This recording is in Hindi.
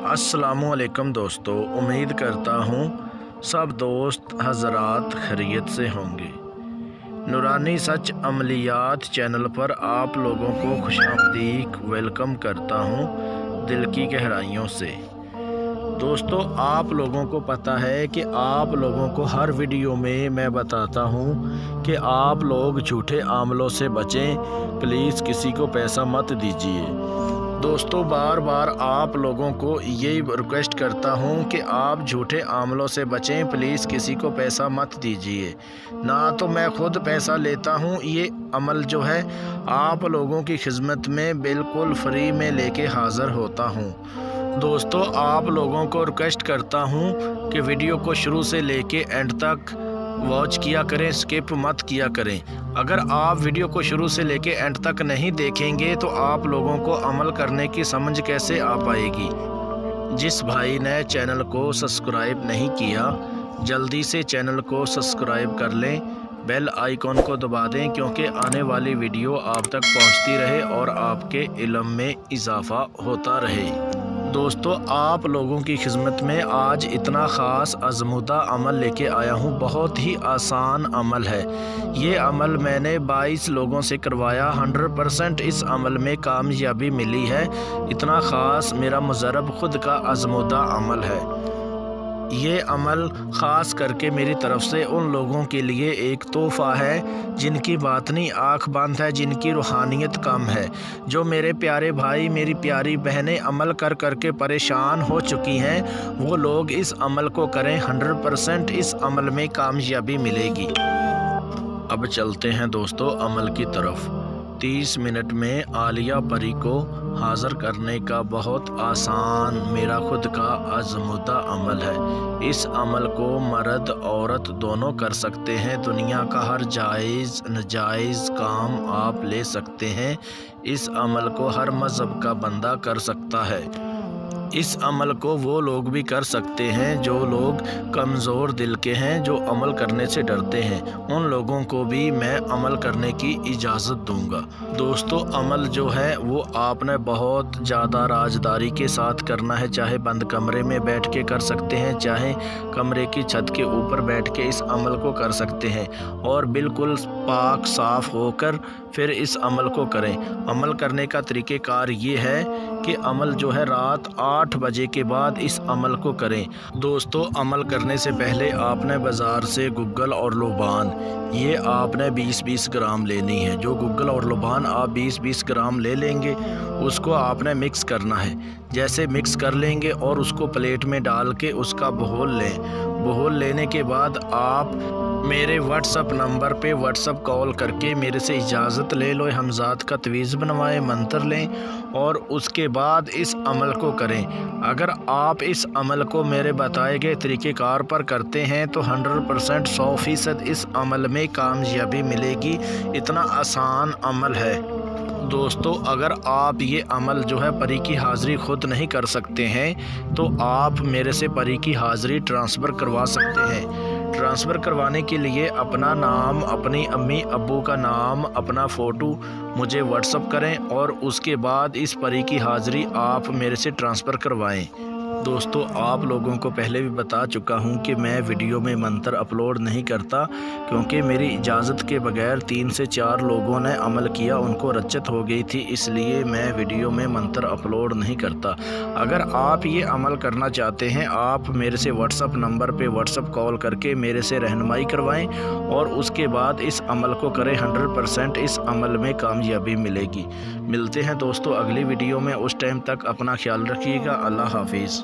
अस्सलामुअलैकुम दोस्तों, उम्मीद करता हूँ सब दोस्त हज़रात खैरियत से होंगे। नूरानी सच अमलियात चैनल पर आप लोगों को खुशामदीद वेलकम करता हूँ दिल की गहराइयों से। दोस्तों, आप लोगों को पता है कि आप लोगों को हर वीडियो में मैं बताता हूँ कि आप लोग झूठे आमलों से बचें, प्लीज़ किसी को पैसा मत दीजिए। दोस्तों, बार बार आप लोगों को ये रिक्वेस्ट करता हूँ कि आप झूठे आमलों से बचें, प्लीज़ किसी को पैसा मत दीजिए। ना तो मैं खुद पैसा लेता हूँ, ये अमल जो है आप लोगों की खिदमत में बिल्कुल फ्री में लेके हाज़िर होता हूँ। दोस्तों, आप लोगों को रिक्वेस्ट करता हूँ कि वीडियो को शुरू से लेके एंड तक वॉच किया करें, स्किप मत किया करें। अगर आप वीडियो को शुरू से लेके एंड तक नहीं देखेंगे तो आप लोगों को अमल करने की समझ कैसे आ पाएगी। जिस भाई ने चैनल को सब्सक्राइब नहीं किया, जल्दी से चैनल को सब्सक्राइब कर लें, बेल आइकॉन को दबा दें, क्योंकि आने वाली वीडियो आप तक पहुंचती रहे और आपके इल्म में इजाफ़ा होता रहे। दोस्तों, आप लोगों की खिदमत में आज इतना ख़ास आज़मूदा अमल लेके आया हूँ। बहुत ही आसान अमल है। ये अमल मैंने 22 लोगों से करवाया, 100% इस अमल में कामयाबी मिली है। इतना ख़ास मेरा मुजरब खुद का आज़मूदा अमल है। ये अमल ख़ास करके मेरी तरफ़ से उन लोगों के लिए एक तोहफ़ा है जिनकी बातनी आँख बंद है, जिनकी रूहानियत कम है। जो मेरे प्यारे भाई, मेरी प्यारी बहनें अमल कर करके परेशान हो चुकी हैं, वो लोग इस अमल को करें, 100% इस अमल में कामयाबी मिलेगी। अब चलते हैं दोस्तों अमल की तरफ। 30 मिनट में आलिया परी को हाज़िर करने का बहुत आसान मेरा खुद का आज़मूदा अमल है। इस अमल को मर्द औरत दोनों कर सकते हैं। दुनिया का हर जायज़ नाजायज़ काम आप ले सकते हैं। इस अमल को हर मज़हब का बंदा कर सकता है। इस अमल को वो लोग भी कर सकते हैं जो लोग कमज़ोर दिल के हैं, जो अमल करने से डरते हैं। उन लोगों को भी मैं अमल करने की इजाज़त दूंगा। दोस्तों, अमल जो है वो आपने बहुत ज़्यादा राजदारी के साथ करना है। चाहे बंद कमरे में बैठ के कर सकते हैं, चाहे कमरे की छत के ऊपर बैठ के इस अमल को कर सकते हैं, और बिल्कुल पाक साफ़ होकर फिर इस अमल को करें। अमल करने का तरीक़ेकार ये है कि अमल जो है रात 8 बजे के बाद इस अमल को करें। दोस्तों, अमल करने से पहले आपने बाज़ार से गुग्गल और लोबान ये आपने 20-20 ग्राम लेनी है। जो गुग्गल और लोबान आप 20-20 ग्राम ले लेंगे, उसको आपने मिक्स करना है। जैसे मिक्स कर लेंगे और उसको प्लेट में डाल के उसका घोल लें। घोल लेने के बाद आप मेरे व्हाट्सअप नंबर पे व्हाट्सअप कॉल करके मेरे से इजाज़त ले लो, हमज़ात का तवीज़ बनवाएं, मंत्र लें और उसके बाद इस अमल को करें। अगर आप इस अमल को मेरे बताए गए तरीक़ेकार पर करते हैं तो 100% 100% इस अमल में कामयाबी मिलेगी। इतना आसान अमल है। दोस्तों, अगर आप ये अमल जो है परी की हाज़िरी ख़ुद नहीं कर सकते हैं तो आप मेरे से परी की हाज़िरी ट्रांसफ़र करवा सकते हैं। ट्रांसफ़र करवाने के लिए अपना नाम, अपनी अम्मी अब्बू का नाम, अपना फ़ोटो मुझे व्हाट्सअप करें और उसके बाद इस परी की हाज़िरी आप मेरे से ट्रांसफ़र करवाएं। दोस्तों, आप लोगों को पहले भी बता चुका हूं कि मैं वीडियो में मंत्र अपलोड नहीं करता, क्योंकि मेरी इजाज़त के बगैर 3 से 4 लोगों ने अमल किया, उनको रच्चत हो गई थी, इसलिए मैं वीडियो में मंत्र अपलोड नहीं करता। अगर आप ये अमल करना चाहते हैं, आप मेरे से व्हाट्सअप नंबर पे व्हाट्सअप कॉल करके मेरे से रहनुमाई करवाएं और उसके बाद इस अमल को करें। 100% इस अमल में कामयाबी मिलेगी। मिलते हैं दोस्तों अगली वीडियो में। उस टाइम तक अपना ख्याल रखिएगा। अल्लाह हाफिज़।